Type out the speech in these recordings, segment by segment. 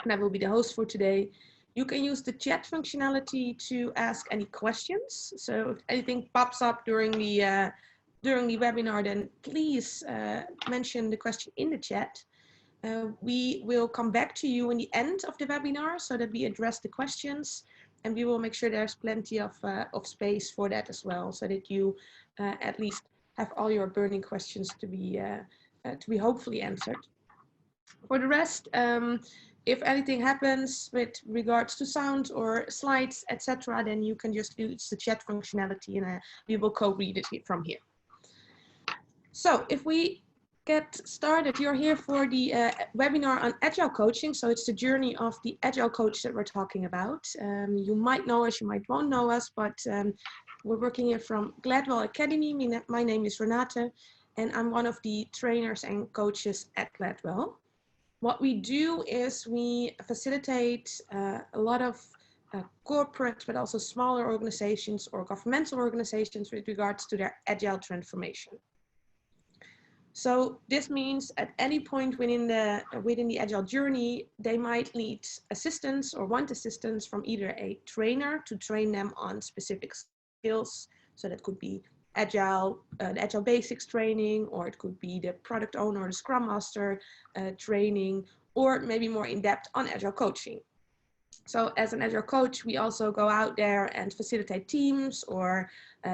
and I will be the host for today. You can use the chat functionality to ask any questions. So if anything pops up during the webinar, then please mention the question in the chat. We will come back to you in the end of the webinar so that we address the questions, and we will make sure there's plenty of space for that as well, so that you at least have all your burning questions to be hopefully answered. For the rest, if anything happens with regards to sound or slides, etc., then you can just use the chat functionality, and we will co-read it from here. So if we get started, you're here for the webinar on Agile Coaching. So it's the journey of the Agile Coach that we're talking about. You might know us, you might won't know us, but we're working here from Gladwell Academy. My name is Renate, and I'm one of the trainers and coaches at Gladwell. What we do is we facilitate a lot of corporate, but also smaller organizations or governmental organizations with regards to their Agile transformation. So this means at any point within the Agile journey, they might need assistance or want assistance from either a trainer to train them on specific skills. So that could be Agile, the Agile Basics training, or it could be the product owner or the Scrum Master training, or maybe more in depth on Agile Coaching. So as an Agile coach, we also go out there and facilitate teams or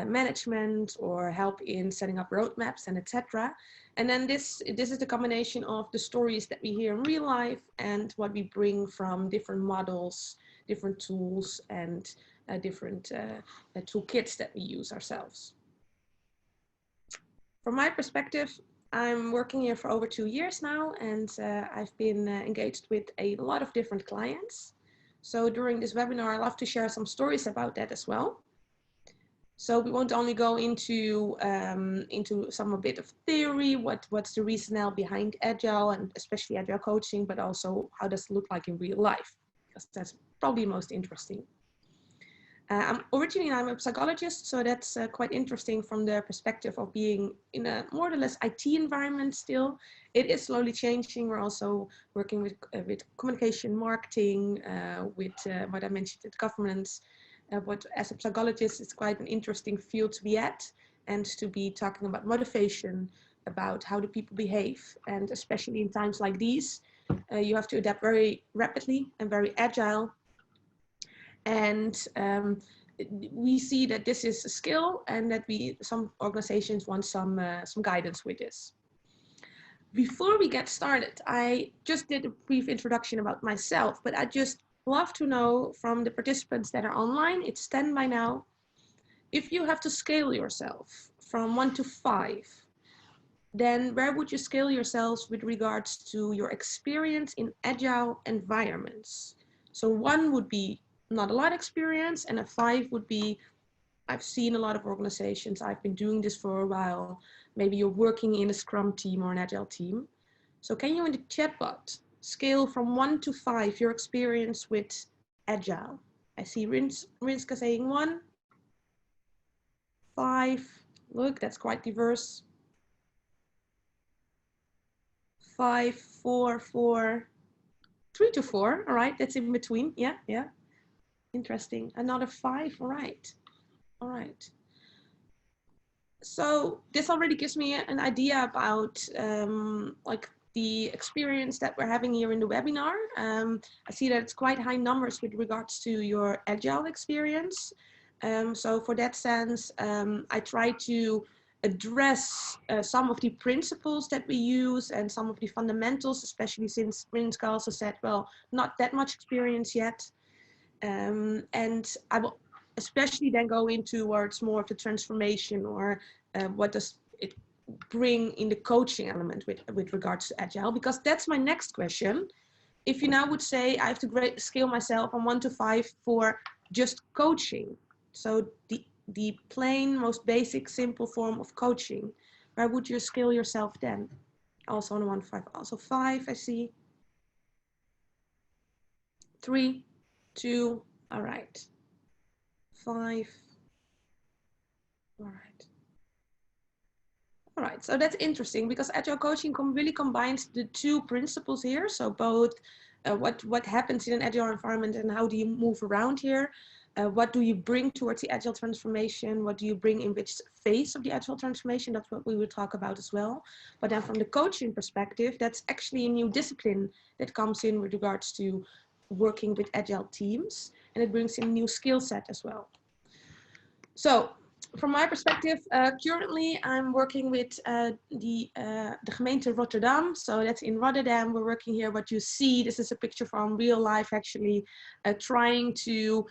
management or help in setting up roadmaps and etc. And then this is the combination of the stories that we hear in real life and what we bring from different models, different tools, and different toolkits that we use ourselves. From my perspective, I'm working here for over 2 years now, and I've been engaged with a lot of different clients. So during this webinar, I love to share some stories about that as well. So we won't only go into some a bit of theory, what's the reasoning behind Agile and especially Agile coaching, but also how does it look like in real life, because that's probably most interesting. Originally, I'm a psychologist, so that's quite interesting from the perspective of being in a more or less IT environment still. It is slowly changing. We're also working with communication, marketing, with what I mentioned, with governance. But as a psychologist, it's quite an interesting field to be at, and to be talking about motivation, about how do people behave. And especially in times like these, you have to adapt very rapidly and very agile. And we see that this is a skill, and that some organizations want some guidance with this. Before we get started, I just did a brief introduction about myself, but I just love to know from the participants that are online, it's 10 by now, if you have to scale yourself from 1 to 5, then where would you scale yourselves with regards to your experience in Agile environments? So 1 would be not a lot of experience, and a 5 would be, I've seen a lot of organizations, I've been doing this for a while, maybe you're working in a Scrum team or an Agile team. So can you in the chat box scale from 1 to 5 your experience with Agile? I see Rinska saying 1, 5, look, that's quite diverse. 5, 4, 4, 3 to 4, all right, that's in between, yeah. Interesting, another 5, all right. So this already gives me an idea about like the experience that we're having here in the webinar. I see that it's quite high numbers with regards to your Agile experience. So for that sense, I try to address some of the principles that we use and some of the fundamentals, especially since Rinska also said, well, not that much experience yet. And I will especially then go into towards more of the transformation, or what does it bring in the coaching element with regards to Agile, because that's my next question. If you now would say I have to scale myself from 1 to 5 for just coaching, so the plain, most basic, simple form of coaching, where would you scale yourself then? Also on 1 to 5, also 5, I see. 3, 2, all right. 5, all right. All right, so that's interesting, because Agile Coaching really combines the 2 principles here. So both what happens in an agile environment and how do you move around here. What do you bring towards the agile transformation? What do you bring in which phase of the agile transformation? That's what we will talk about as well. But then from the coaching perspective, that's actually a new discipline that comes in with regards to working with agile teams, and it brings in a new skill set as well. So from my perspective, currently I'm working with the gemeente Rotterdam. So that's in Rotterdam. We're working here. What you see, this is a picture from real life, actually, trying to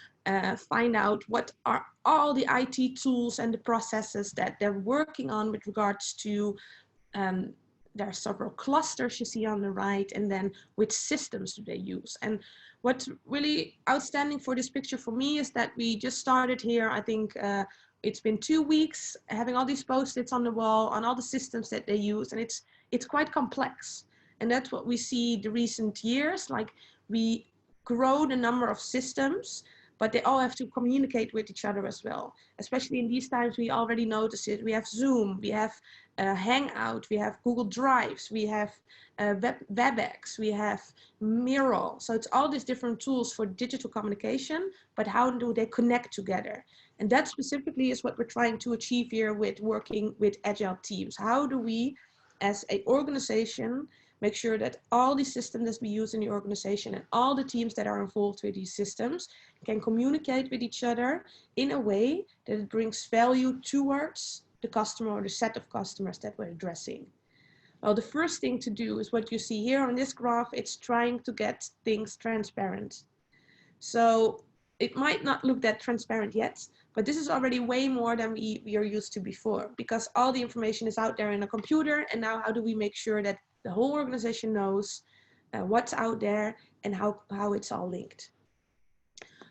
find out what are all the IT tools and the processes that they're working on with regards to there are several clusters you see on the right, and then which systems do they use. And what's really outstanding for this picture for me is that we just started here. I think it's been 2 weeks having all these post-its on the wall on all the systems that they use, and it's quite complex. And that's what we see the recent years, like we grow the number of systems, but they all have to communicate with each other as well. Especially in these times, we already notice it. We have Zoom, we have Hangout, we have Google Drives, we have WebEx, we have Miro. So it's all these different tools for digital communication, but how do they connect together? And that specifically is what we're trying to achieve here with working with agile teams. How do we, as an organization, make sure that all the systems that we use in the organization and all the teams that are involved with these systems can communicate with each other in a way that it brings value towards the customer or the set of customers that we're addressing. Well, the first thing to do is what you see here on this graph. It's trying to get things transparent. So it might not look that transparent yet, but this is already way more than we are used to before, because all the information is out there in a computer. And now how do we make sure that the whole organization knows what's out there and how it's all linked?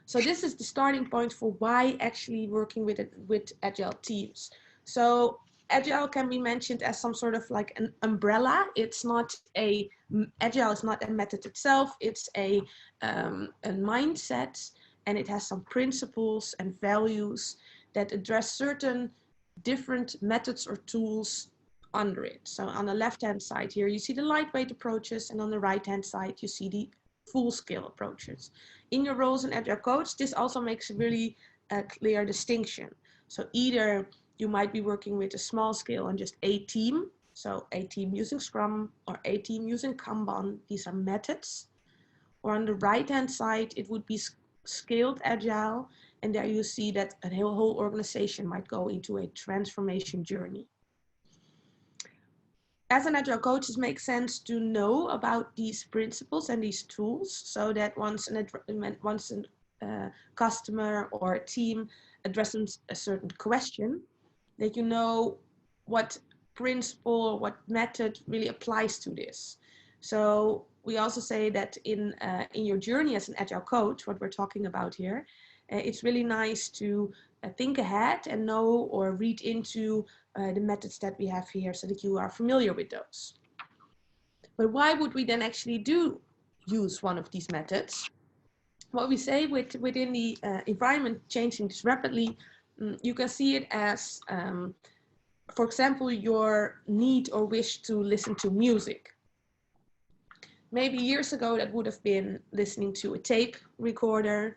So this is the starting point for why actually working with agile teams. So agile can be mentioned as some sort of like an umbrella. It's not agile is not a method itself. It's a mindset, and it has some principles and values that address certain different methods or tools under it. So on the left-hand side here, you see the lightweight approaches, and on the right-hand side, you see the full-scale approaches. In your role as an agile coach, this also makes a really clear distinction. So either you might be working with a small scale and just a team, so a team using Scrum or a team using Kanban. These are methods. Or on the right-hand side, it would be scaled agile, and there you see that a whole organization might go into a transformation journey. As an agile coach, it makes sense to know about these principles and these tools, so that once a customer or a team addresses a certain question, that you know what principle, what method really applies to this. So we also say that in your journey as an agile coach, what we're talking about here, it's really nice to think ahead and know or read into the methods that we have here so that you are familiar with those. But why would we then actually use one of these methods? What we say within the environment changing this rapidly, you can see it as, for example, your need or wish to listen to music. Maybe years ago that would have been listening to a tape recorder,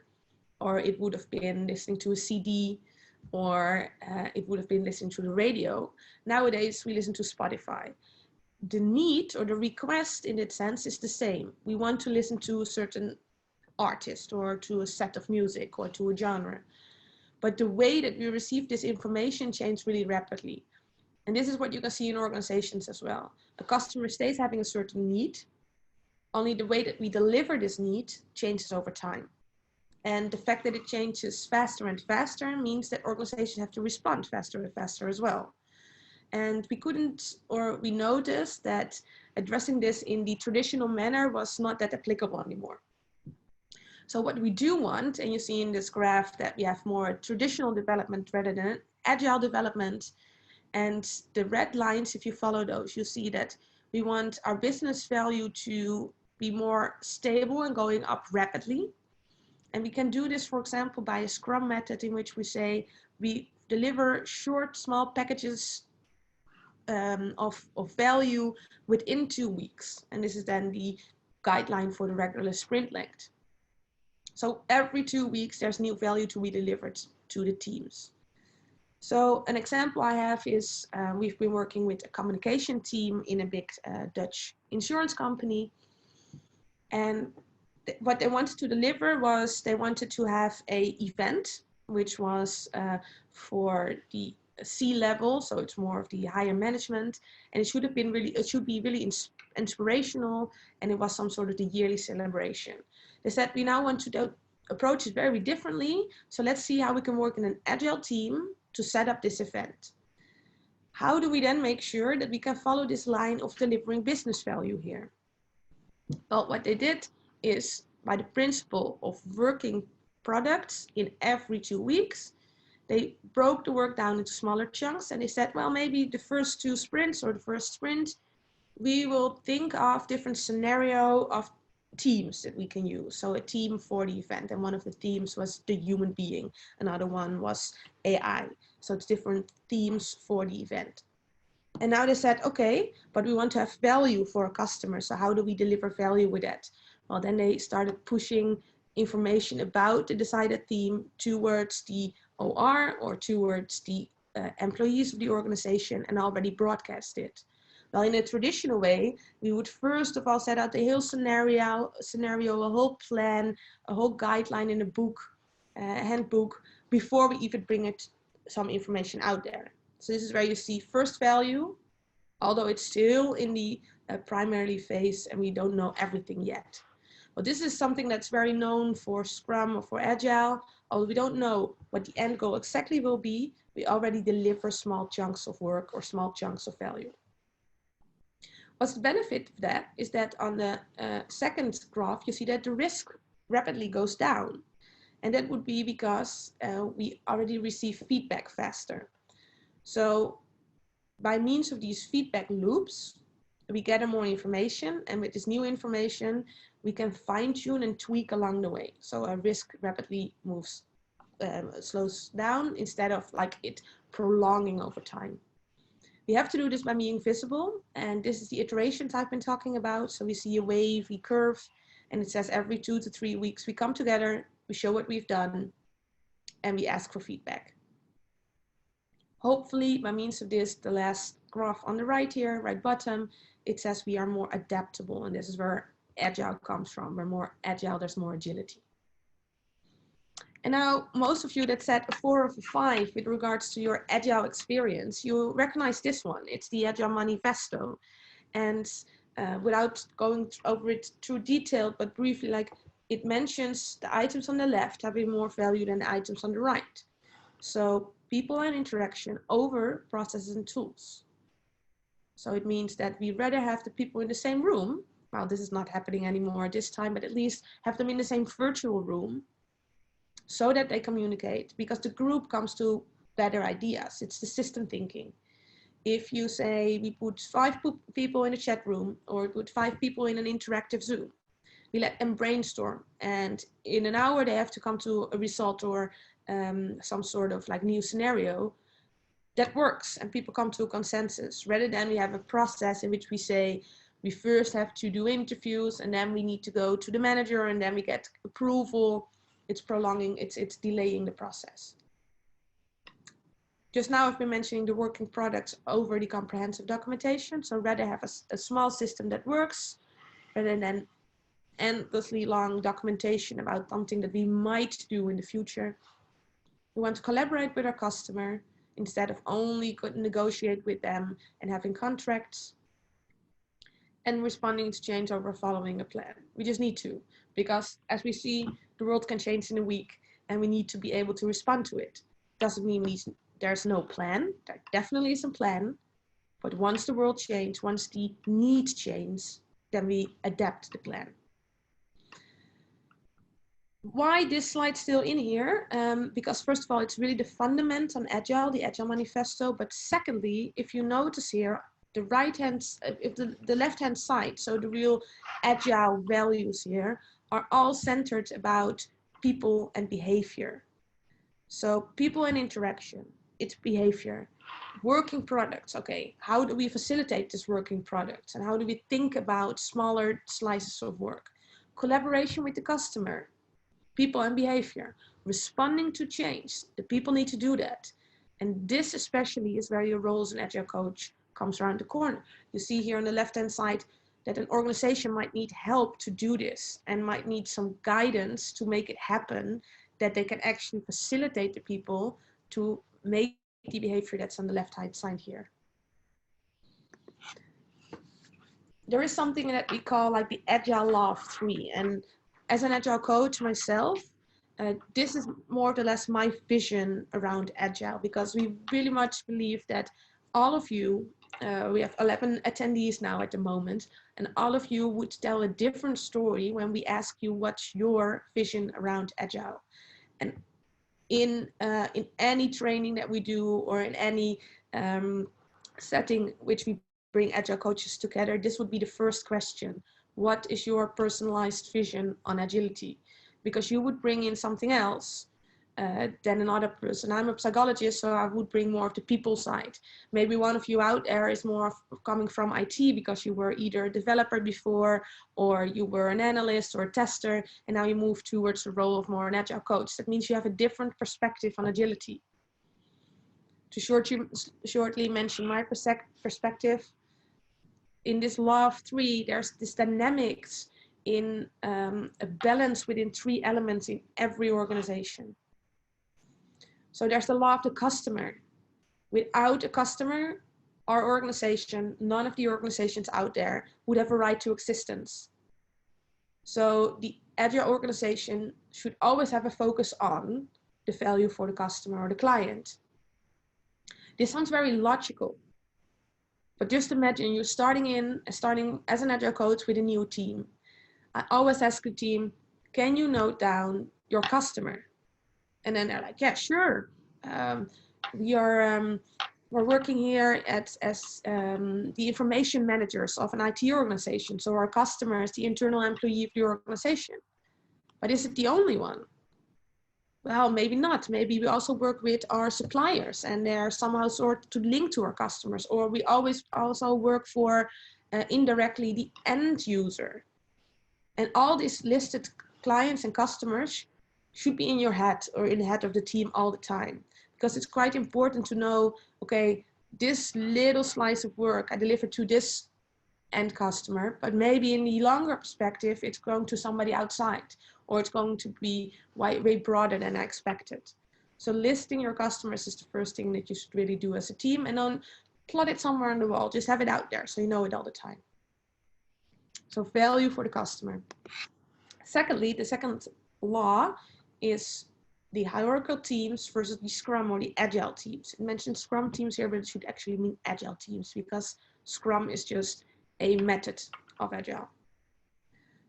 or it would have been listening to a CD, or it would have been listening to the radio. Nowadays, we listen to Spotify. The need or the request in that sense is the same. We want to listen to a certain artist or to a set of music or to a genre. But the way that we receive this information changes really rapidly. And this is what you can see in organizations as well. A customer stays having a certain need, only the way that we deliver this need changes over time. And the fact that it changes faster and faster means that organizations have to respond faster and faster as well. And we noticed that addressing this in the traditional manner was not that applicable anymore. So what we do want, and you see in this graph that we have more traditional development rather than agile development. And the red lines, if you follow those, you see that we want our business value to be more stable and going up rapidly. And we can do this, for example, by a Scrum method in which we say we deliver short, small packages of value within 2 weeks. And this is then the guideline for the regular sprint length. So every 2 weeks, there's new value to be delivered to the teams. So an example I have is we've been working with a communication team in a big Dutch insurance company. And what they wanted to deliver was they wanted to have an event, which was for the C-level, so it's more of the higher management, and it should be really inspirational, and it was some sort of the yearly celebration. They said, we now want to approach it very differently, so let's see how we can work in an agile team to set up this event. How do we then make sure that we can follow this line of delivering business value here? Well, what they did is, by the principle of working products in every 2 weeks, they broke the work down into smaller chunks, and they said, well, maybe the first 2 sprints or the first sprint, we will think of different scenario of teams that we can use. So a team for the event, and one of the themes was the human being. Another one was AI. So it's different themes for the event. And now they said, okay, but we want to have value for our customers. So how do we deliver value with that? Well, then they started pushing information about the decided theme towards the OR or towards the employees of the organization and already broadcast it. Well, in a traditional way, we would first of all set out the whole scenario, a whole plan, a whole guideline in a book, handbook, before we even bring some information out there. So this is where you see first value, although it's still in the primarily phase and we don't know everything yet. But this is something that's very known for Scrum or for Agile. Although we don't know what the end goal exactly will be, we already deliver small chunks of work or small chunks of value. What's the benefit of that is that on the second graph, you see that the risk rapidly goes down. And that would be because we already receive feedback faster. So by means of these feedback loops, we gather more information, and with this new information, we can fine-tune and tweak along the way. So our risk rapidly slows down instead of like it prolonging over time. We have to do this by being visible, and this is the iterations I've been talking about. So we see a wavy curve, and it says every 2 to 3 weeks we come together, we show what we've done, and we ask for feedback. Hopefully, by means of this, the last graph on the right here, right bottom, it says we are more adaptable, and this is where Agile comes from. We're more agile, there's more agility. And now, most of you that said a 4 or a 5 with regards to your Agile experience, you recognize this one. It's the Agile Manifesto. And without going over it too detailed, but briefly, like it mentions the items on the left having more value than the items on the right. So people and interaction over processes and tools. So it means that we rather have the people in the same room. Well, this is not happening anymore this time, but at least have them in the same virtual room so that they communicate, because the group comes to better ideas. It's the system thinking. If you say we put 5 people in a chat room or put 5 people in an interactive Zoom, we let them brainstorm, and in an hour they have to come to a result or some sort of like new scenario that works, and people come to a consensus, rather than we have a process in which we say we first have to do interviews and then we need to go to the manager and then we get approval. It's prolonging, it's delaying the process. Just now I've been mentioning the working products over the comprehensive documentation. So rather have a small system that works rather than endlessly long documentation about something that we might do in the future. We want to collaborate with our customer instead of only negotiate with them and having contracts, and responding to change over following a plan. We just need to, because as we see, the world can change in a week and we need to be able to respond to it. Doesn't mean there's no plan. There definitely is a plan, but once the world changes, once the need changes, then we adapt the plan. Why this slide still in here? Because first of all, it's really the fundament on Agile, the Agile Manifesto. But secondly, if you notice here, the the left-hand side, so the real Agile values here, are all centered about people and behavior. So people and interaction. it's behavior. Working products, okay, how do we facilitate this working product, and how do we think about smaller slices of work? Collaboration with the customer, people and behavior. Responding to change, the people need to do that. And this especially is where your role as an Agile coach comes around the corner. You see here on the left-hand side that an organization might need help to do this and might need some guidance to make it happen, that they can actually facilitate the people to make the behavior that's on the left-hand side here. There is something that we call like the Agile Law of Three. And as an Agile coach myself, this is more or less my vision around Agile, because we really much believe that all of you, we have 11 attendees now at the moment, and all of you would tell a different story when we ask you what's your vision around Agile. And in any training that we do, or in any setting which we bring Agile coaches together, this would be the first question. What is your personalized vision on agility? Because you would bring in something else than another person. I'm a psychologist, so I would bring more of the people side. Maybe one of you out there is more of coming from IT because you were either a developer before, or you were an analyst or a tester, and now you move towards the role of more an Agile coach. That means you have a different perspective on agility. To shortly mention my perspective, in this law of three, there's this dynamics in a balance within three elements in every organization. So there's the law of the customer. Without a customer, our organization, none of the organizations out there would have a right to existence. So the Agile organization should always have a focus on the value for the customer or the client. This sounds very logical, but just imagine you're starting as an Agile coach with a new team. I always ask the team, can you note down your customer? And then they're like, yeah, sure. We're working here as the information managers of an IT organization. So our customer is the internal employee of the organization. But is it the only one? Well, maybe not. Maybe we also work with our suppliers, and they're somehow sort to link to our customers. Or we always also work for indirectly the end user. And all these listed clients and customers should be in your head, or in the head of the team all the time. Because it's quite important to know, okay, this little slice of work I deliver to this end customer, but maybe in the longer perspective, it's going to somebody outside, or it's going to be way broader than I expected. So listing your customers is the first thing that you should really do as a team, and then plot it somewhere on the wall. Just have it out there so you know it all the time. So value for the customer. Secondly, the second law is the hierarchical teams versus the Scrum or the Agile teams. It mentions Scrum teams here, but it should actually mean Agile teams, because Scrum is just a method of Agile.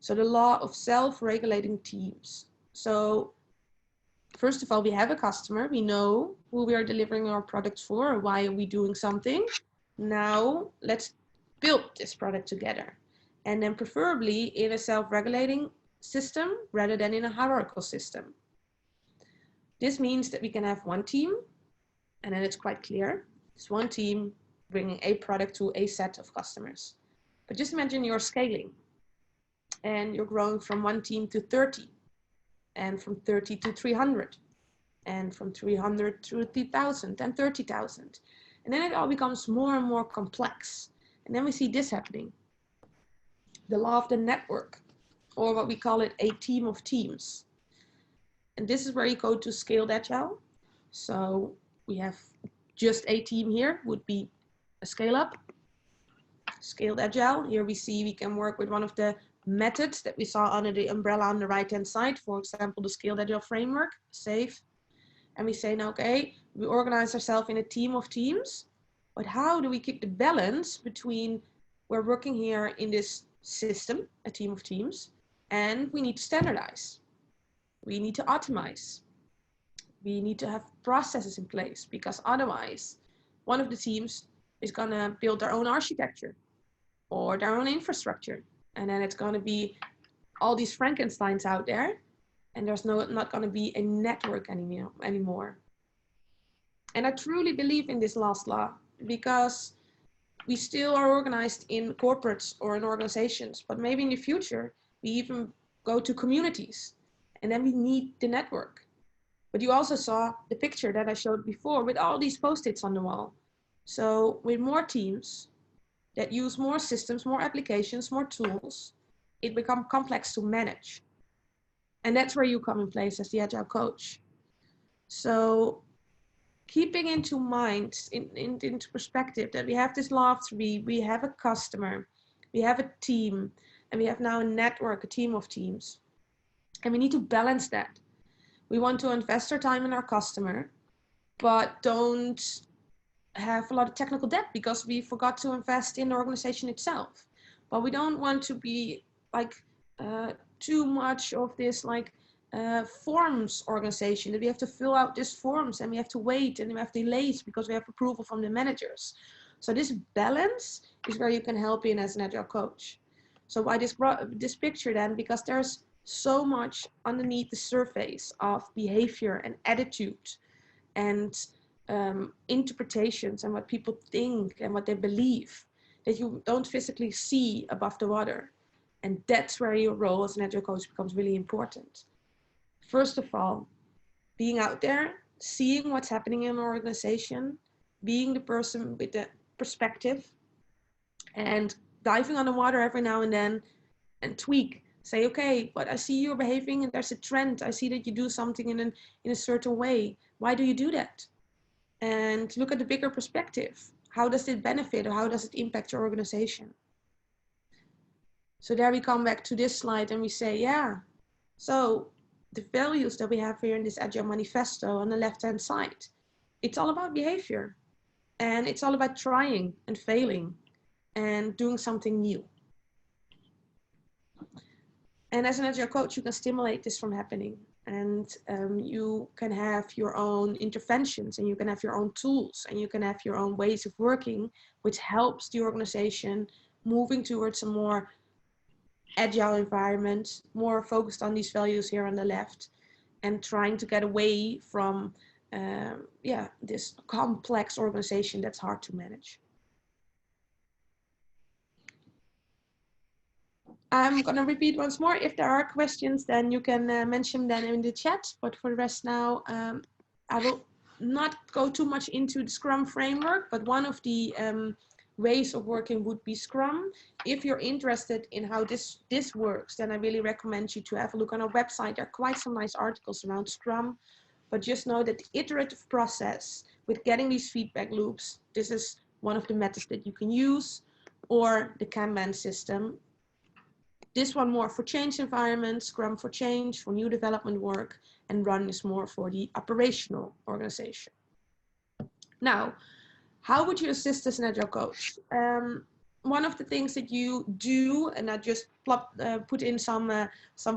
So the law of self-regulating teams. So first of all, we have a customer. We know who we are delivering our products for, or why are we doing something. Now let's build this product together. And then preferably in a self-regulating system rather than in a hierarchical system. This means that we can have one team, and then it's quite clear. It's one team bringing a product to a set of customers. But just imagine you're scaling, and you're growing from one team to 30, and from 30 to 300, and from 300 to 3,000 and 30,000. And then it all becomes more and more complex. And then we see this happening. The law of the network, or what we call it, a team of teams. And this is where you go to scaled Agile. So we have just a team here, would be a scale up. Scaled Agile, here we see we can work with one of the methods that we saw under the umbrella on the right hand side, for example, the Scaled Agile Framework, SAFe. And we say, now, okay, we organize ourselves in a team of teams, but how do we keep the balance between we're working here in this system, a team of teams, and we need to standardize. We need to optimize. We need to have processes in place, because otherwise one of the teams is going to build their own architecture or their own infrastructure. And then it's going to be all these Frankensteins out there, and there's not going to be a network anymore. And I truly believe in this last law because we still are organized in corporates or in organizations, but maybe in the future, we even go to communities and then we need the network. But you also saw the picture that I showed before with all these post-its on the wall. So with more teams that use more systems, more applications, more tools, it becomes complex to manage. And that's where you come in place as the Agile coach. So keeping into mind, into perspective that we have this law of three, we have a customer, we have a team, and we have now a network, a team of teams. And we need to balance that. We want to invest our time in our customer, but don't have a lot of technical debt because we forgot to invest in the organization itself. But we don't want to be like too much of this like forms organization that we have to fill out these forms and we have to wait and we have delays because we have approval from the managers. So this balance is where you can help in as an Agile coach. So why this picture then? Because there's so much underneath the surface of behavior and attitude and interpretations and what people think and what they believe that you don't physically see above the water. And that's where your role as an Agile coach becomes really important. First of all, being out there, seeing what's happening in an organization, being the person with the perspective, and diving on the water every now and then and tweak. Say, okay, but I see you're behaving and there's a trend. I see that you do something in a certain way. Why do you do that? And look at the bigger perspective. How does it benefit or how does it impact your organization? So there we come back to this slide and we say, yeah, so the values that we have here in this Agile Manifesto on the left-hand side, it's all about behavior and it's all about trying and failing and doing something new. And as an Agile coach, you can stimulate this from happening and you can have your own interventions and you can have your own tools and you can have your own ways of working, which helps the organization moving towards a more agile environment, more focused on these values here on the left and trying to get away from this complex organization that's hard to manage. I'm going to repeat once more. If there are questions, then you can mention them in the chat. But for the rest now, I will not go too much into the Scrum framework, but one of the ways of working would be Scrum. If you're interested in how this works, then I really recommend you to have a look on our website. There are quite some nice articles around Scrum, but just know that the iterative process with getting these feedback loops, this is one of the methods that you can use, or the Kanban system. This one more for change environment, Scrum for change, for new development work, and Run is more for the operational organization. Now, how would you assist as an Agile coach? One of the things that you do, and I just put in some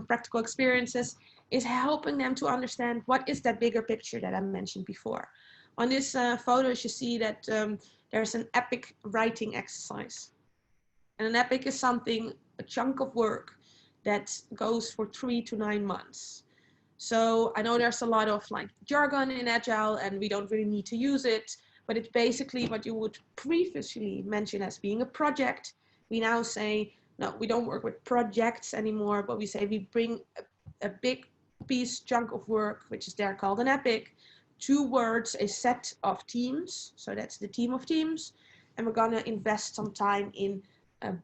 practical experiences, is helping them to understand what is that bigger picture that I mentioned before. On this photos, you see that there's an epic writing exercise. And an epic is something, a chunk of work that goes for 3 to 9 months. So I know there's a lot of like jargon in Agile and we don't really need to use it, but it's basically what you would previously mention as being a project. We now say, no, we don't work with projects anymore, but we say we bring a big chunk of work, which is there called an epic, towards a set of teams. So that's the team of teams. And we're gonna invest some time in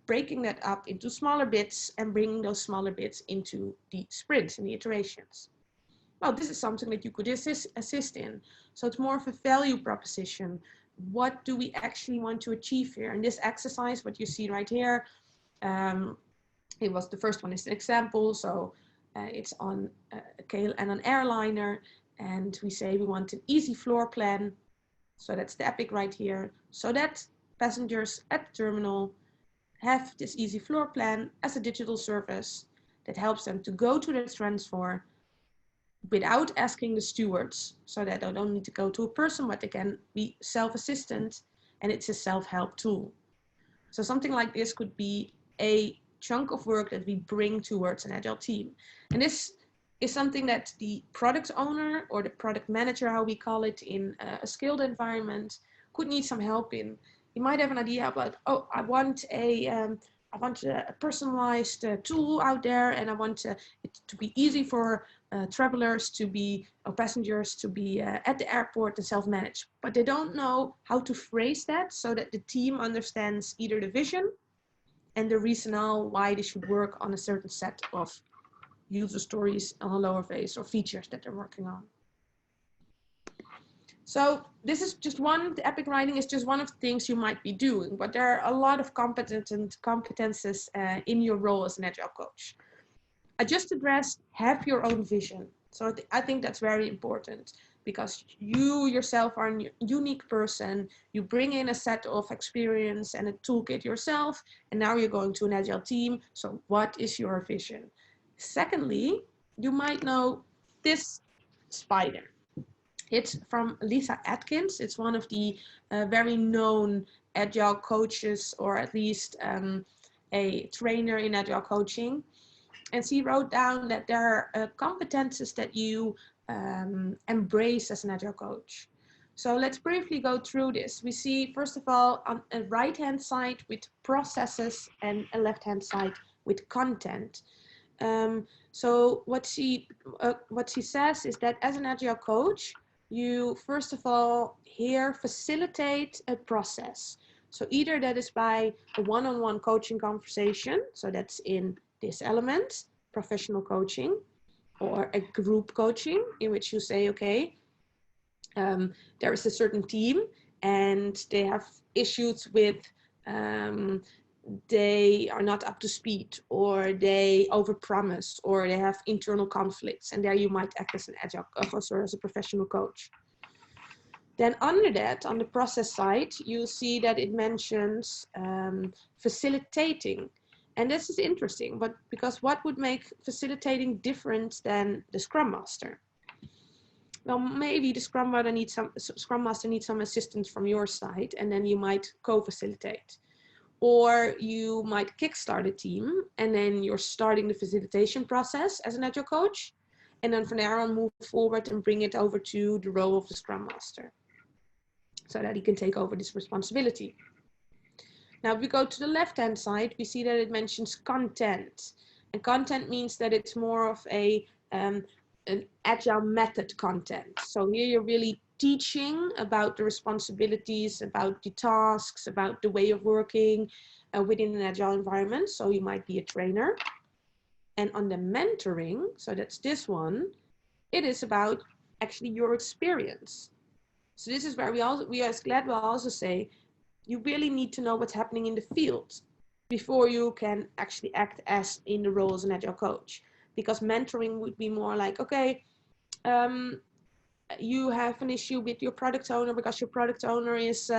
breaking that up into smaller bits and bringing those smaller bits into the sprints and the iterations. Well, this is something that you could assist in. So it's more of a value proposition. What do we actually want to achieve here? In this exercise, what you see right here, it was the first one is an example. So it's on a KL and an airliner. And we say we want an easy floor plan. So that's the epic right here. So that passengers at the terminal have this easy floor plan as a digital service that helps them to go to the transfer without asking the stewards, so that they don't need to go to a person, but they can be self-assistant, and it's a self-help tool. So something like this could be a chunk of work that we bring towards an Agile team. And this is something that the product owner or the product manager, how we call it in a skilled environment, could need some help in. You might have an idea about, oh, I want a personalized tool out there, and I want it to be easy for travelers to be, or passengers to be at the airport and self-manage. But they don't know how to phrase that so that the team understands either the vision and the rationale why they should work on a certain set of user stories on a lower phase or features that they're working on. So this is just one, the epic writing is just one of the things you might be doing, but there are a lot of competences in your role as an Agile coach. I just addressed have your own vision. So I think that's very important because you yourself are a unique person. You bring in a set of experience and a toolkit yourself, and now you're going to an Agile team. So what is your vision? Secondly, you might know this spider. It's from Lisa Atkins. It's one of the very known Agile coaches, or at least a trainer in Agile coaching. And she wrote down that there are competences that you embrace as an Agile coach. So let's briefly go through this. We see, first of all, on a right-hand side with processes and a left-hand side with content. So what she says is that as an Agile coach, you first of all here facilitate a process. So either that is by a one-on-one coaching conversation, so that's in this element, professional coaching, or a group coaching in which you say, okay, there is a certain team and they have issues with they are not up to speed, or they overpromise, or they have internal conflicts, and there you might act as an Agile or as a professional coach. Then under that, on the process side, you see that it mentions facilitating. And this is interesting, but because what would make facilitating different than the Scrum Master? Well, maybe the Scrum Master needs some assistance from your side, and then you might co-facilitate. Or you might kickstart a team, and then you're starting the facilitation process as an Agile coach, and then from there on move forward and bring it over to the role of the Scrum Master, so that he can take over this responsibility. Now, if we go to the left-hand side, we see that it mentions content. And content means that it's more of an Agile method content. So here you're really teaching about the responsibilities, about the tasks, about the way of working within an Agile environment. So you might be a trainer. And on the mentoring, so that's this one, it is about actually your experience. So this is where we as Gladwell also say, you really need to know what's happening in the field before you can actually act as in the role as an Agile coach. Because mentoring would be more like, okay, you have an issue with your product owner because your product owner is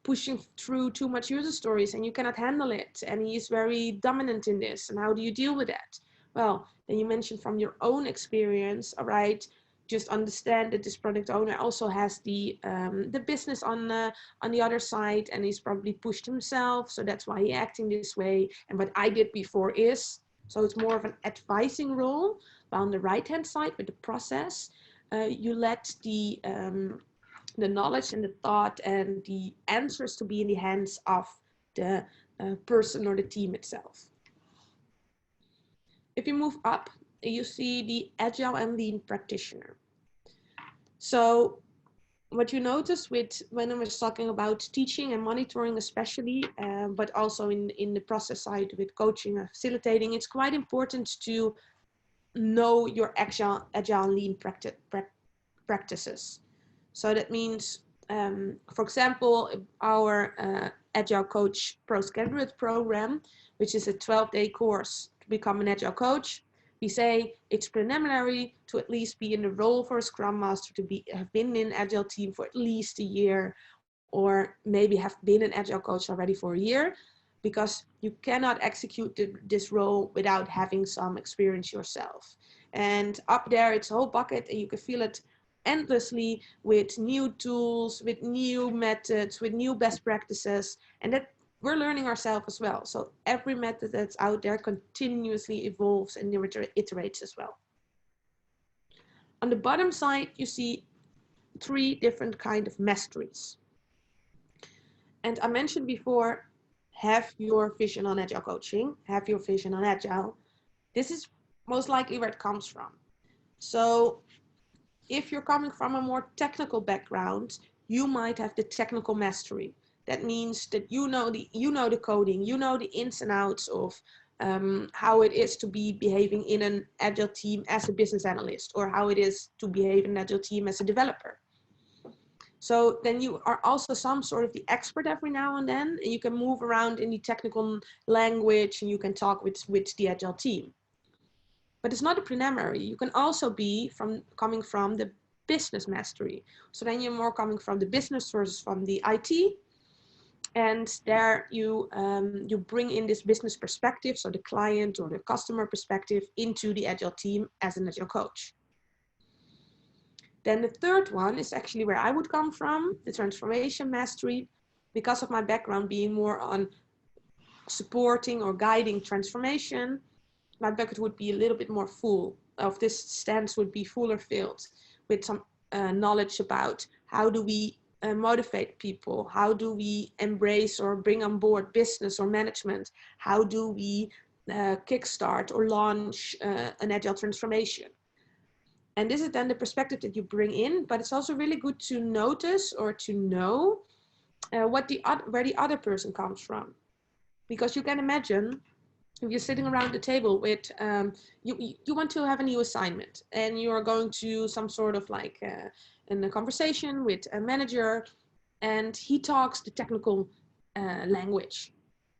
pushing through too much user stories and you cannot handle it. And he is very dominant in this. And how do you deal with that? Well, then you mentioned from your own experience, all right, just understand that this product owner also has the business on the other side, and he's probably pushed himself. So that's why he's acting this way. And what I did before is, so it's more of an advising role. But on the right-hand side with the process, you let the knowledge and the thought and the answers to be in the hands of the person or the team itself. If you move up, you see the Agile and Lean practitioner. So what you notice when I was talking about teaching and monitoring especially, but also in the process side with coaching and facilitating, it's quite important to know your Agile Lean practices. So that means, for example, our Agile Coach Postgraduate program, which is a 12-day course to become an Agile coach, we say it's preliminary to at least be in the role for a Scrum Master, to have been in an Agile team for at least a year, or maybe have been an Agile coach already for a year, because you cannot execute this role without having some experience yourself. And up there, it's a whole bucket, and you can feel it endlessly with new tools, with new methods, with new best practices, and that we're learning ourselves as well. So every method that's out there continuously evolves and iterates as well. On the bottom side, you see 3 different kind of masteries. And I mentioned before, have your vision on Agile coaching, have your vision on Agile. This is most likely where it comes from. So if you're coming from a more technical background, you might have the technical mastery. That means that you know the coding, you know the ins and outs of how it is to be behaving in an Agile team as a business analyst, or how it is to behave in an Agile team as a developer. So then you are also some sort of the expert every now and then, and you can move around in the technical language and you can talk with the Agile team. But it's not a primary. You can also be coming from the business mastery. So then you're more coming from the business versus from the IT. And there you bring in this business perspective, so the client or the customer perspective, into the Agile team as an Agile coach. Then the third one is actually where I would come from, the transformation mastery, because of my background being more on supporting or guiding transformation. My bucket would be a little bit more full of this stance, would be fuller filled with some knowledge about how do we motivate people, how do we embrace or bring on board business or management, how do we kickstart or launch an Agile transformation. And this is then the perspective that you bring in, but it's also really good to notice or to know where the other person comes from. Because you can imagine, if you're sitting around the table with, you want to have a new assignment and you are going to some sort of like in a conversation with a manager, and he talks the technical language,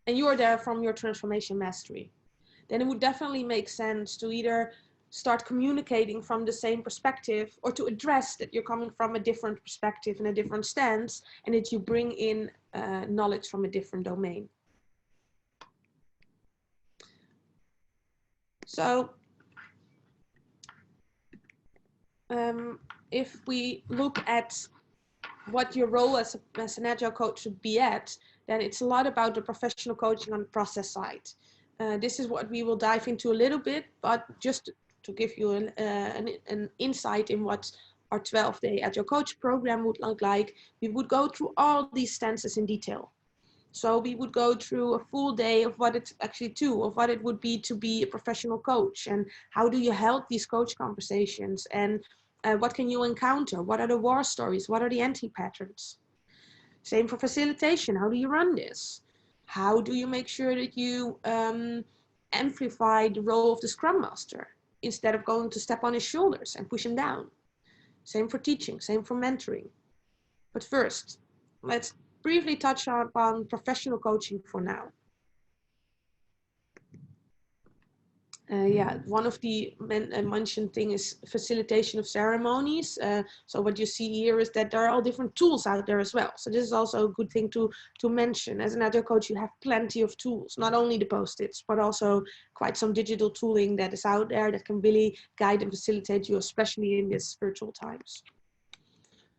and you are there from your transformation mastery, then it would definitely make sense to either start communicating from the same perspective, or to address that you're coming from a different perspective and a different stance, and that you bring in knowledge from a different domain. So if we look at what your role as an Agile coach should be at, then it's a lot about the professional coaching on the process side. This is what we will dive into a little bit, but just to give you an insight in what our 12-day Agile Coach program would look like, we would go through all these stances in detail. So we would go through a full day of what it's actually of what it would be to be a professional coach, and how do you help these coach conversations, and what can you encounter? What are the war stories? What are the anti-patterns? Same for facilitation. How do you run this? How do you make sure that you amplify the role of the Scrum Master instead of going to step on his shoulders and push him down? Same for teaching, same for mentoring. But first, let's briefly touch upon professional coaching for now. One of the mentioned thing is facilitation of ceremonies. So what you see here is that there are all different tools out there as well. So this is also a good thing to mention. As an Agile coach, you have plenty of tools, not only the post-its, but also quite some digital tooling that is out there that can really guide and facilitate you, especially in these virtual times.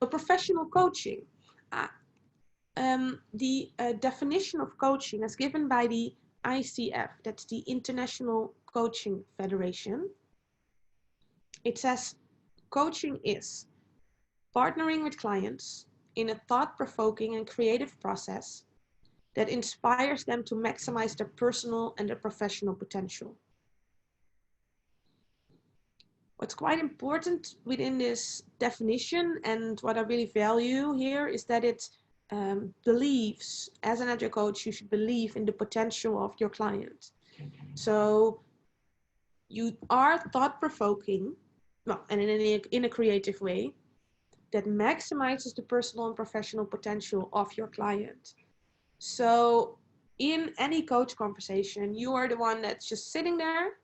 But professional coaching, the definition of coaching as given by the ICF, that's the International Coaching Federation. It says coaching is partnering with clients in a thought-provoking and creative process that inspires them to maximize their personal and their professional potential. What's quite important within this definition, and what I really value here, is that it believes, as an Agile coach, you should believe in the potential of your client. So you are thought-provoking, well, and in a creative way that maximizes the personal and professional potential of your client. So in any coach conversation, you are the one that's just sitting there,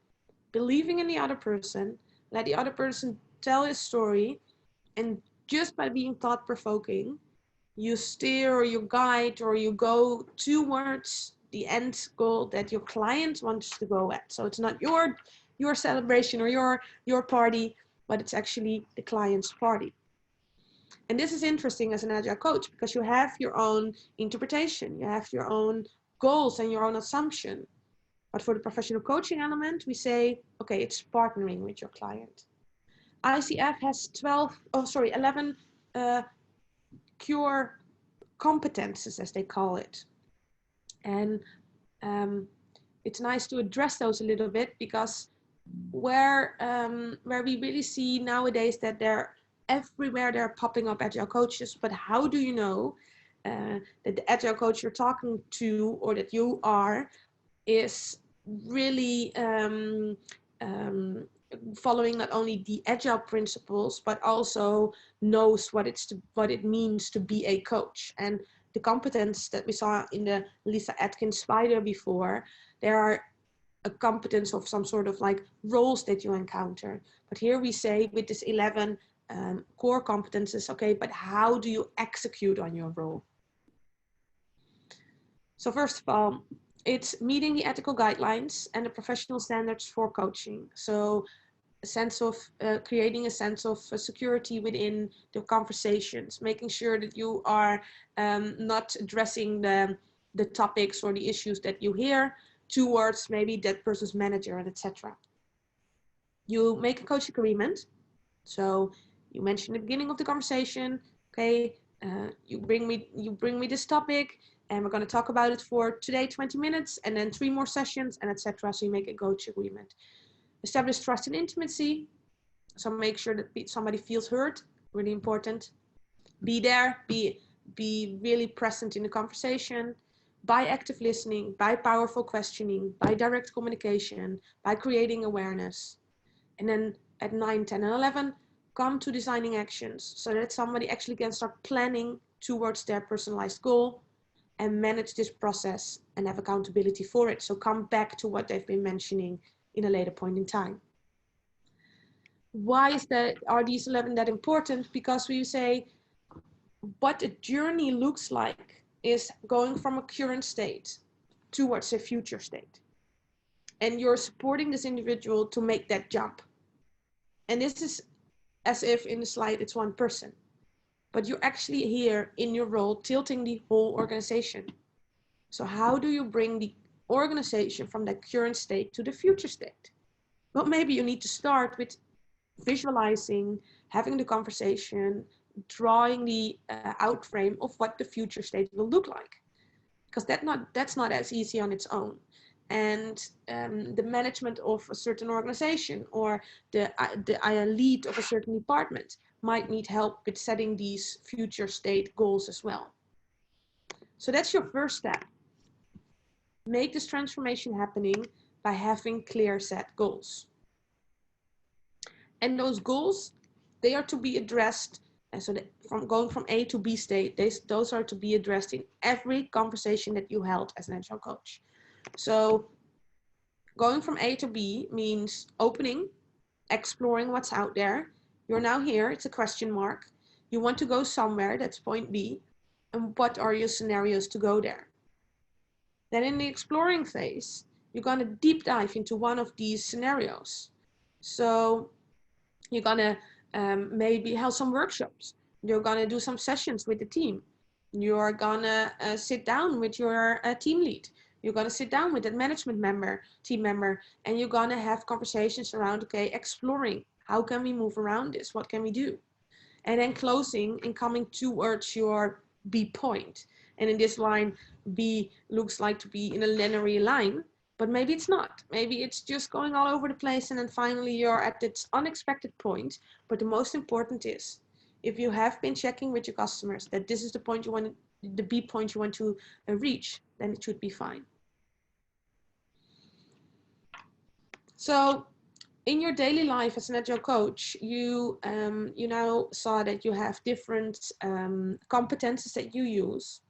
believing in the other person, let the other person tell his story, and just by being thought-provoking, you steer or you guide or you go towards the end goal that your client wants to go at. So it's not your celebration or your party, but it's actually the client's party. And this is interesting as an Agile coach, because you have your own interpretation, you have your own goals and your own assumption. But for the professional coaching element, we say, okay, it's partnering with your client. ICF has 11 core competences, as they call it. And it's nice to address those a little bit, because where we really see nowadays that they're everywhere, they're popping up agile coaches, but how do you know that the agile coach you're talking to, or that you are, is really following not only the agile principles, but also knows what it means to be a coach. And the competence that we saw in the Lisa Atkins spider before, there are a competence of some sort of like roles that you encounter. But here we say with this 11 core competences, okay, but how do you execute on your role? So first of all, it's meeting the ethical guidelines and the professional standards for coaching. So a sense of creating a sense of security within the conversations, making sure that you are not addressing the topics or the issues that you hear towards maybe that person's manager, and etc. You make a coach agreement. So you mentioned at the beginning of the conversation, okay, you bring me this topic, and we're going to talk about it for today 20 minutes, and then 3 more sessions, and etc. So you make a coach agreement. Establish trust and intimacy. So make sure that somebody feels heard, really important. Be there, be really present in the conversation, by active listening, by powerful questioning, by direct communication, by creating awareness. And then at 9, 10, and 11, come to designing actions, so that somebody actually can start planning towards their personalized goal and manage this process and have accountability for it. So come back to what they've been mentioning in a later point in time. Why are these 11 that important? Because we say what a journey looks like is going from a current state towards a future state. And you're supporting this individual to make that jump. And this is as if in the slide it's one person, but you're actually here in your role tilting the whole organization. So how do you bring the organization from that current state to the future state? Well, maybe you need to start with visualizing, having the conversation, drawing the out frame of what the future state will look like, because that's not as easy on its own. And the management of a certain organization, or the lead of a certain department, might need help with setting these future state goals as well. So that's your first step. Make this transformation happening by having clear set goals. And those goals, they are to be addressed. And so from going from A to B state, those are to be addressed in every conversation that you held as an agile coach. So going from A to B means opening, exploring what's out there. You're now here, it's a question mark. You want to go somewhere, that's point B. And what are your scenarios to go there? Then in the exploring phase, you're going to deep dive into one of these scenarios. So you're going to maybe have some workshops. You're going to do some sessions with the team. You're going to sit down with your team lead. You're going to sit down with that management member, team member, and you're going to have conversations around, okay, exploring, how can we move around this? What can we do? And then closing and coming towards your B point. And in this line, B looks like to be in a linear line, but maybe it's not. Maybe it's just going all over the place, and then finally you're at this unexpected point. But the most important is, if you have been checking with your customers that this is the point you want, the B point you want to reach, then it should be fine. So in your daily life as an agile coach, you now saw that you have different competences that you use.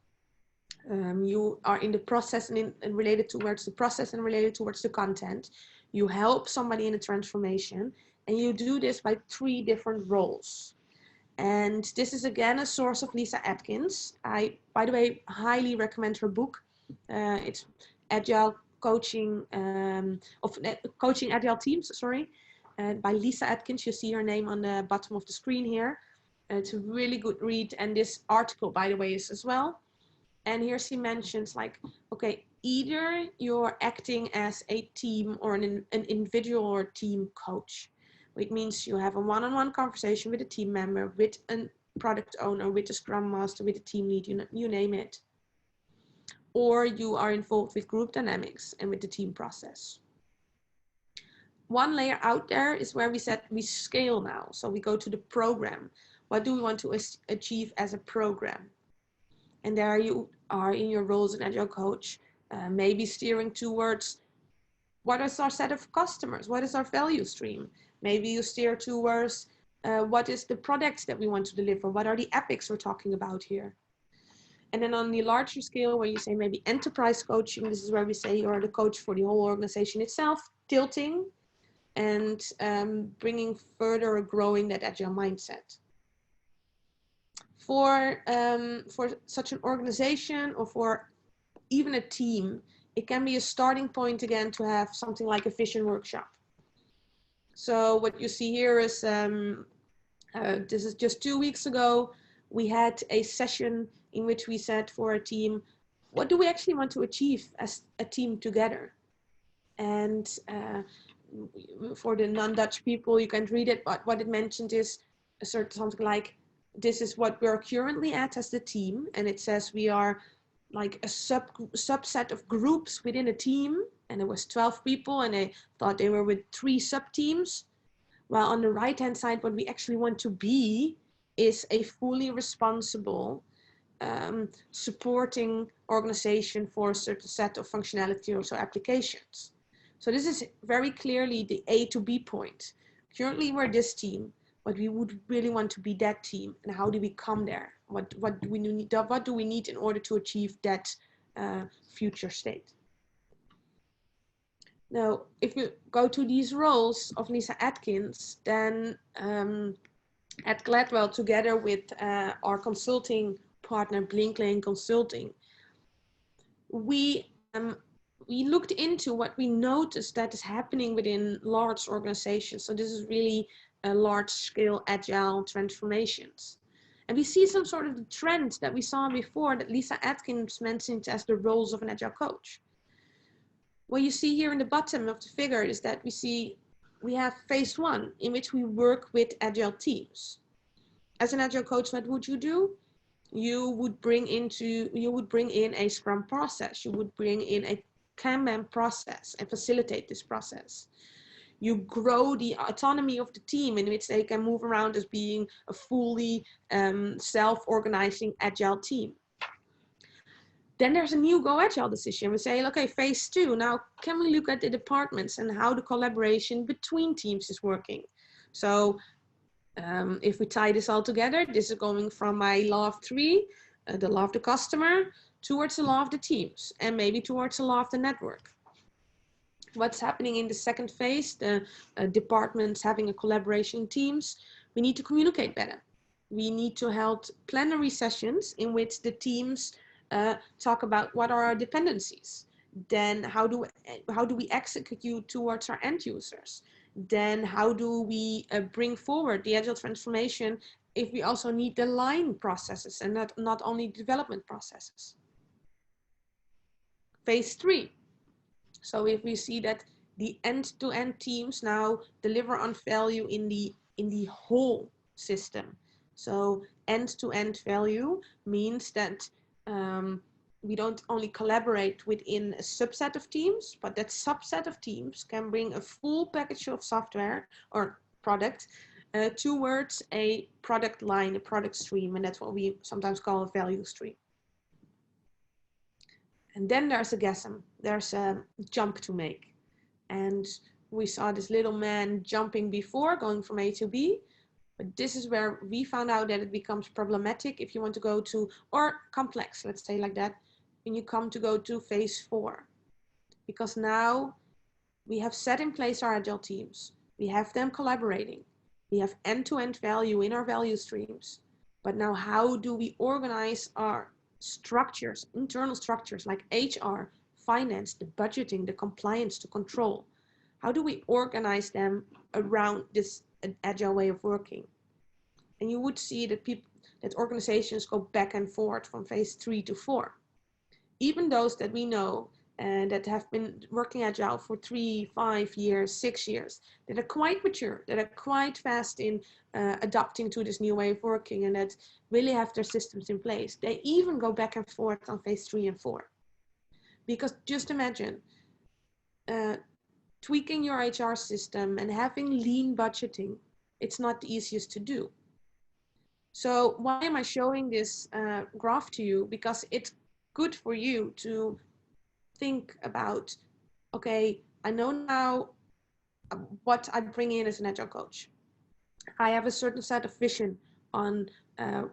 You are in the process and related towards the process and related towards the content. You help somebody in a transformation, and you do this by 3 different roles. And this is again a source of Lisa Atkins. I, by the way, highly recommend her book. It's Agile Coaching, Coaching Agile Teams, sorry, by Lisa Atkins. You see her name on the bottom of the screen here. It's a really good read, and this article, by the way, is as well. And here she mentions, like, okay, either you're acting as a team or an individual or team coach, which means you have a one-on-one conversation with a team member, with a product owner, with a Scrum Master, with a team lead, you name it. Or you are involved with group dynamics and with the team process. One layer out there is where we said we scale now. So we go to the program. What do we want to achieve as a program? And there you are in your role as an Agile coach, maybe steering towards what is our set of customers? What is our value stream? Maybe you steer towards what is the product that we want to deliver? What are the epics we're talking about here? And then on the larger scale, where you say maybe enterprise coaching, this is where we say you're the coach for the whole organization itself, tilting and bringing further or growing that agile mindset. For such an organization or for even a team, it can be a starting point again to have something like a vision workshop. So what you see here is, this is just 2 weeks ago, we had a session in which we said for a team, what do we actually want to achieve as a team together? And for the non-Dutch people, you can read it, but what it mentioned is a certain something like, this is what we're currently at as the team. And it says we are like a subset of groups within a team. And there was 12 people and they thought they were with 3 sub-teams. While on the right-hand side, what we actually want to be is a fully responsible supporting organization for a certain set of functionality or applications. So this is very clearly the A to B point. Currently we're this team, but we would really want to be that team. And how do we come there? What do we need in order to achieve that future state? Now, if you go to these roles of Lisa Atkins, then at Gladwell, together with our consulting partner, Blink Lane Consulting, we looked into what we noticed that is happening within large organizations. So this is really large-scale agile transformations. And we see some sort of the trends that we saw before that Lisa Atkins mentioned as the roles of an agile coach. What you see here in the bottom of the figure is that we have phase 1, in which we work with agile teams. As an agile coach, what would you do? You would bring in a Scrum process. You would bring in a Kanban process and facilitate this process. You grow the autonomy of the team in which they can move around as being a fully self-organizing agile team. Then there's a new Go Agile decision. We say, okay, phase 2, now can we look at the departments and how the collaboration between teams is working? So if we tie this all together, this is going from my law of 3, the law of the customer, towards the law of the teams, and maybe towards the law of the network. What's happening in the second phase, the departments having a collaboration teams, we need to communicate better. We need to hold plenary sessions in which the teams talk about what are our dependencies. Then how do we execute towards our end users? Then how do we bring forward the agile transformation if we also need the line processes and not only development processes? Phase 3. So if we see that the end-to-end teams now deliver on value in the whole system. So end-to-end value means that we don't only collaborate within a subset of teams, but that subset of teams can bring a full package of software or product towards a product line, a product stream, and that's what we sometimes call a value stream. And then there's a jump to make. And we saw this little man jumping before, going from A to B. But this is where we found out that it becomes problematic if you want to go to, or complex, let's say like that, when you come to go to phase 4. Because now we have set in place our agile teams. We have them collaborating. We have end-to-end value in our value streams. But now how do we organize our structures, internal structures like HR, finance, the budgeting, the compliance, the control? How do we organize them around this agile way of working? And you would see that that organizations go back and forth from phase 3 to 4. Even those that we know that have been working Agile for 3, 5 years, 6 years, that are quite mature, that are quite fast in adapting to this new way of working, and that really have their systems in place. They even go back and forth on phase 3 and 4. Because just imagine tweaking your HR system and having lean budgeting. It's not the easiest to do. So why am I showing this graph to you? Because it's good for you to think about, okay, I know now what I bring in as an Agile coach. I have a certain set of vision on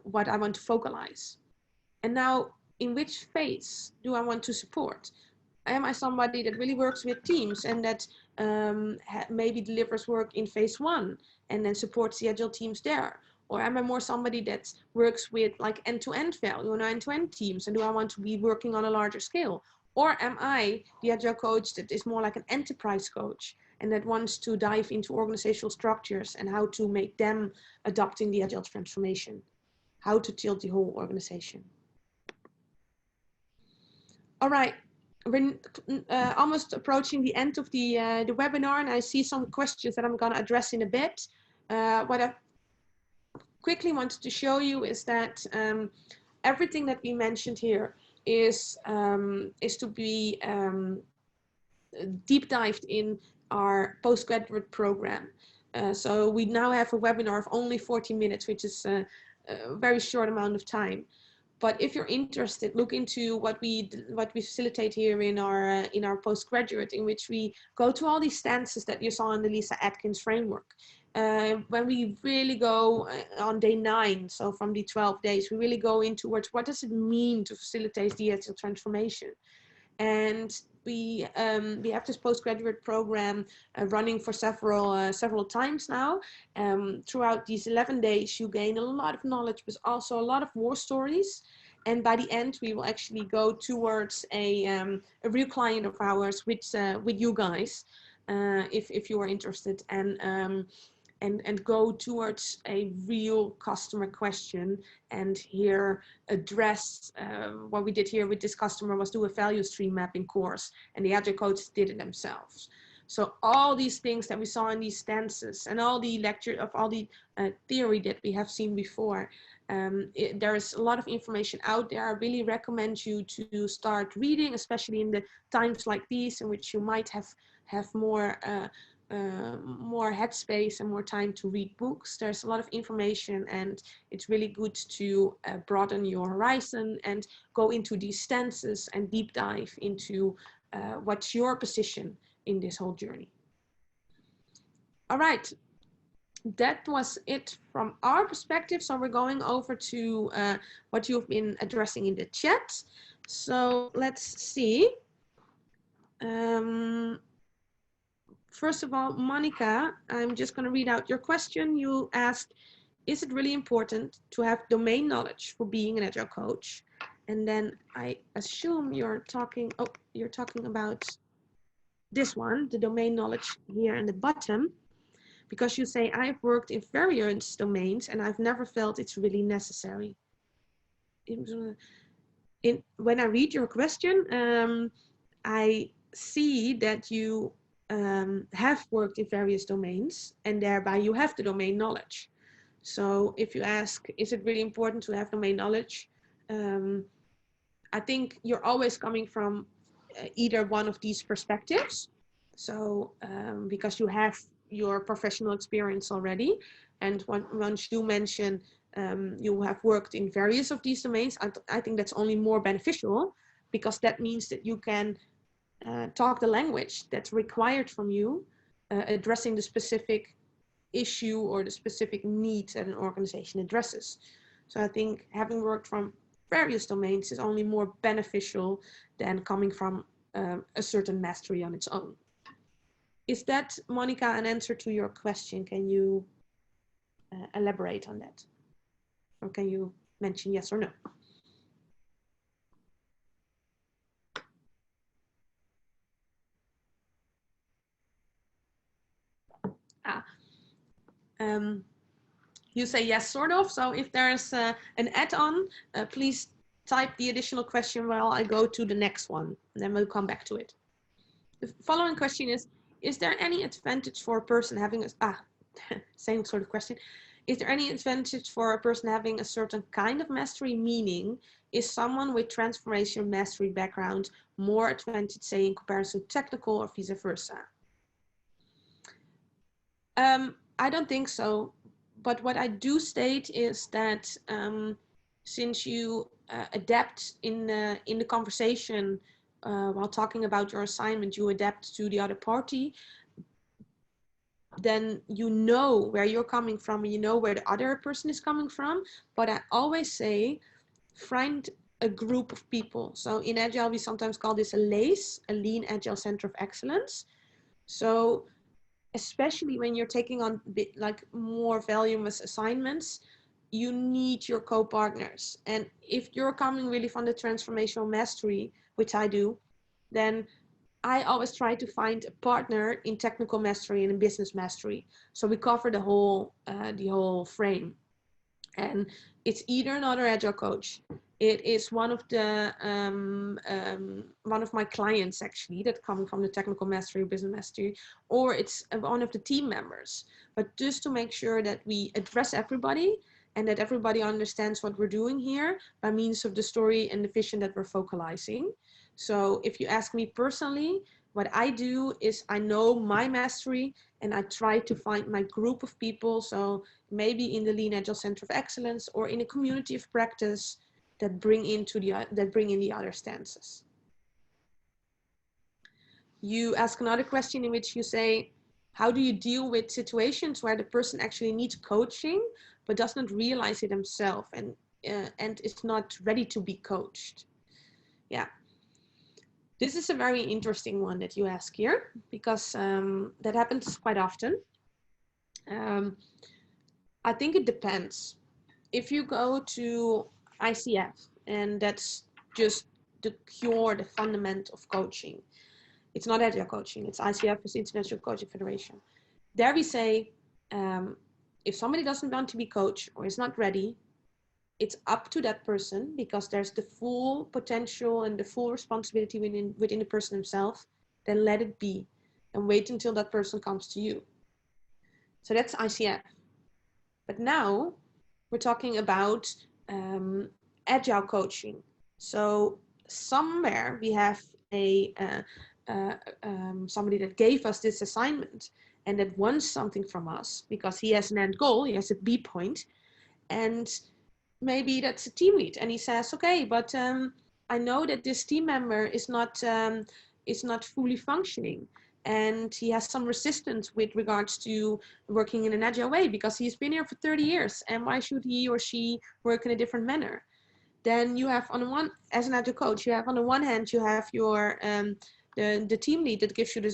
what I want to focalize. And now, in which phase do I want to support? Am I somebody that really works with teams and that maybe delivers work in phase 1 and then supports the Agile teams there? Or am I more somebody that works with like end-to-end value, end-to-end teams, and do I want to be working on a larger scale? Or am I the Agile coach that is more like an enterprise coach and that wants to dive into organizational structures and how to make them adopting the Agile transformation, how to tilt the whole organization? All right, we're almost approaching the end of the webinar, and I see some questions that I'm going to address in a bit. What I quickly wanted to show you is that everything that we mentioned here is to be deep dived in our postgraduate program. So we now have a webinar of only 40 minutes, which is a very short amount of time. But if you're interested, look into what we facilitate here in our postgraduate, in which we go to all these stances that you saw in the Lisa Atkins framework. When we really go on day 9, so from the 12 days, we really go into what does it mean to facilitate the Agile transformation. And we have this postgraduate program running for several times now. Throughout these 11 days, you gain a lot of knowledge, but also a lot of war stories. And by the end, we will actually go towards a real client of ours with you guys, if you are interested, and go towards a real customer question and here address what we did here with this customer was do a value stream mapping course, and the Agile coaches did it themselves. So all these things that we saw in these stances and all the theory that we have seen before, there is a lot of information out there. I really recommend you to start reading, especially in the times like these in which you might have more headspace and more time to read books. There's a lot of information, and it's really good to broaden your horizon and go into these stances and deep dive into what's your position in this whole journey. All right, that was it from our perspective. So we're going over to what you've been addressing in the chat. So let's see. First of all, Monica, I'm just going to read out your question. You asked, is it really important to have domain knowledge for being an Agile coach? And then I assume you're talking about this one, the domain knowledge here in the bottom, because you say, I've worked in various domains and I've never felt it's really necessary. When I read your question, I see that you have worked in various domains, and thereby you have the domain knowledge. So if you ask, is it really important to have domain knowledge? I think you're always coming from either one of these perspectives. So because you have your professional experience already, and once you mention you have worked in various of these domains, I think that's only more beneficial, because that means that you can talk the language that's required from you, addressing the specific issue or the specific needs that an organization addresses. So I think having worked from various domains is only more beneficial than coming from a certain mastery on its own. Is that, Monica, an answer to your question? Can you elaborate on that? Or can you mention yes or no? You say yes, sort of. So if there's an add-on, please type the additional question while I go to the next one, and then we'll come back to it. The following question is there any advantage for a person having a, same sort of question. Is there any advantage for a person having a certain kind of mastery? Meaning, is someone with transformation mastery background more advantage, say, in comparison to technical or vice versa? I don't think so. But what I do state is that since you adapt in the conversation while talking about your assignment, you adapt to the other party, then you know where you're coming from and you know where the other person is coming from. But I always say, find a group of people. So in Agile, we sometimes call this a LACE, a Lean Agile Center of Excellence. So especially when you're taking on like more voluminous assignments, you need your co-partners. And if you're coming really from the transformational mastery, which I do, then I always try to find a partner in technical mastery and in business mastery. So we cover the whole frame. And it's either another Agile coach, it is one of the one of my clients actually that come from the technical mastery or business mastery, or it's one of the team members. But just to make sure that we address everybody and that everybody understands what we're doing here by means of the story and the vision that we're focalizing. So if you ask me personally, what I do is I know my mastery and I try to find my group of people. So maybe in the Lean Agile Center of Excellence or in a community of practice that bring in the other stances. You ask another question in which you say, how do you deal with situations where the person actually needs coaching but does not realize it himself and is not ready to be coached? Yeah. This is a very interesting one that you ask here, because that happens quite often. I think it depends. If you go to ICF, and that's just the core, the fundament of coaching. It's not Agile coaching, it's ICF, it's International Coaching Federation. There we say, if somebody doesn't want to be coached or is not ready, it's up to that person, because there's the full potential and the full responsibility within the person himself. Then let it be and wait until that person comes to you. So that's ICF. But now we're talking about Agile coaching. So somewhere we have somebody that gave us this assignment and that wants something from us because he has an end goal, he has a B point, and maybe that's a team lead, and he says, okay, but I know that this team member is not fully functioning, and he has some resistance with regards to working in an agile way because he's been here for 30 years, and why should he or she work in a different manner? Then you have on the one, as an agile coach, you have on the one hand, you have your the team lead that gives you the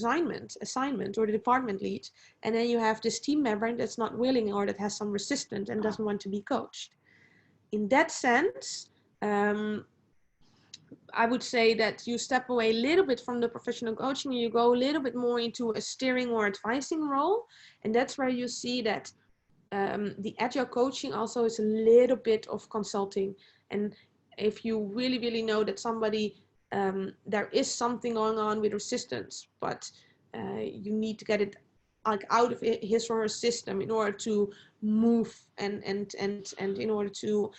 assignment, or the department lead, and then you have this team member that's not willing or that has some resistance and doesn't want to be coached. In that sense, I would say that you step away a little bit from the professional coaching and you go a little bit more into a steering or advising role. And that's where you see that the Agile coaching also is a little bit of consulting. And if you really, really know that somebody, there is something going on with resistance, but you need to get it like out of his or her system in order to move and in order to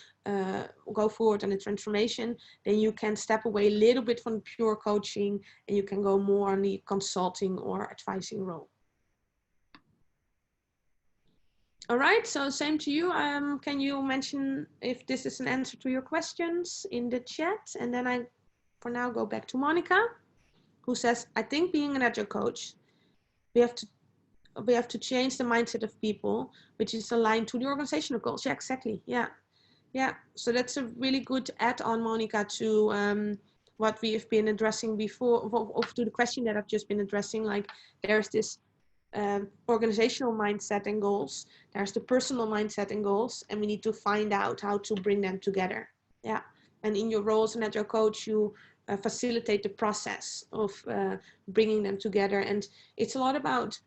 go forward on the transformation, then you can step away a little bit from pure coaching and you can go more on the consulting or advising role. All right, so same to you. Can you mention if this is an answer to your questions in the chat? And then I, for now, go back to Monica, who says, I think being an Agile coach, we have to change the mindset of people, which is aligned to the organizational goals. Yeah, exactly. Yeah. So that's a really good add-on, Monica, to what we have been addressing before, to the question that I've just been addressing. Like, there's this organizational mindset and goals. There's the personal mindset and goals, and we need to find out how to bring them together. Yeah. And in your role as an Agile coach, you facilitate the process of bringing them together. And it's a lot about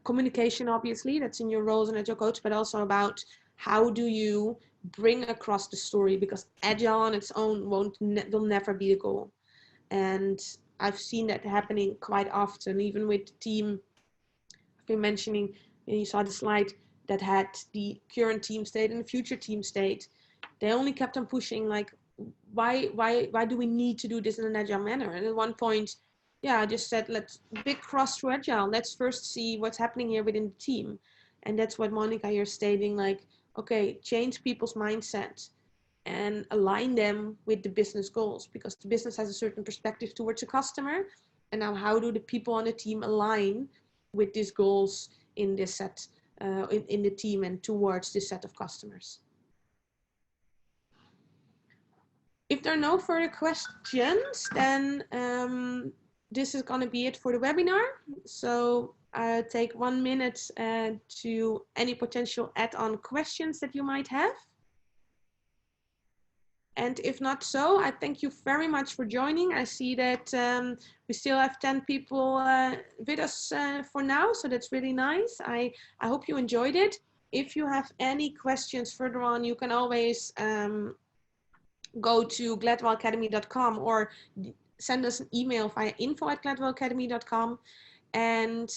communication, obviously, that's in your role as an Agile coach, but also about how do you bring across the story, because Agile on its own will never be the goal. And I've seen that happening quite often, even with the team I've been mentioning. You saw the slide that had the current team state and the future team state. They only kept on pushing, like, why do we need to do this in an Agile manner? And at one point, yeah, I just said, let's big cross through Agile. Let's first see what's happening here within the team. And that's what Monica here is stating, like, okay, change people's mindset and align them with the business goals, because the business has a certain perspective towards the customer. And now how do the people on the team align with these goals in this set, in the team and towards this set of customers? If there are no further questions, then this is going to be it for the webinar. So take 1 minute to any potential add-on questions that you might have. And if not so, I thank you very much for joining. I see that we still have 10 people with us for now, so that's really nice. I hope you enjoyed it. If you have any questions further on, you can always go to gladwellacademy.com or send us an email via info@gladwellacademy.com. And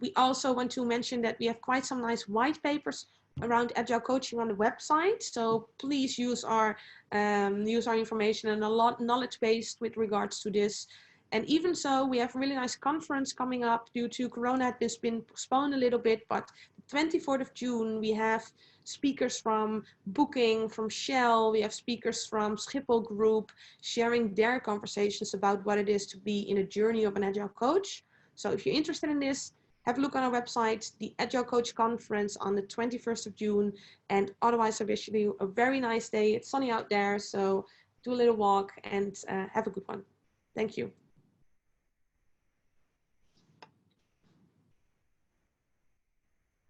we also want to mention that we have quite some nice white papers around Agile coaching on the website. So please use our information and a lot knowledge base with regards to this. And even so, we have a really nice conference coming up due to Corona. It's been postponed a little bit, but the 24th of June, we have speakers from Booking, from Shell. We have speakers from Schiphol Group sharing their conversations about what it is to be in a journey of an Agile coach. So if you're interested in this, have a look on our website, the Agile Coach Conference on the 21st of June. And otherwise, I wish you a very nice day. It's sunny out there, so do a little walk and have a good one. Thank you.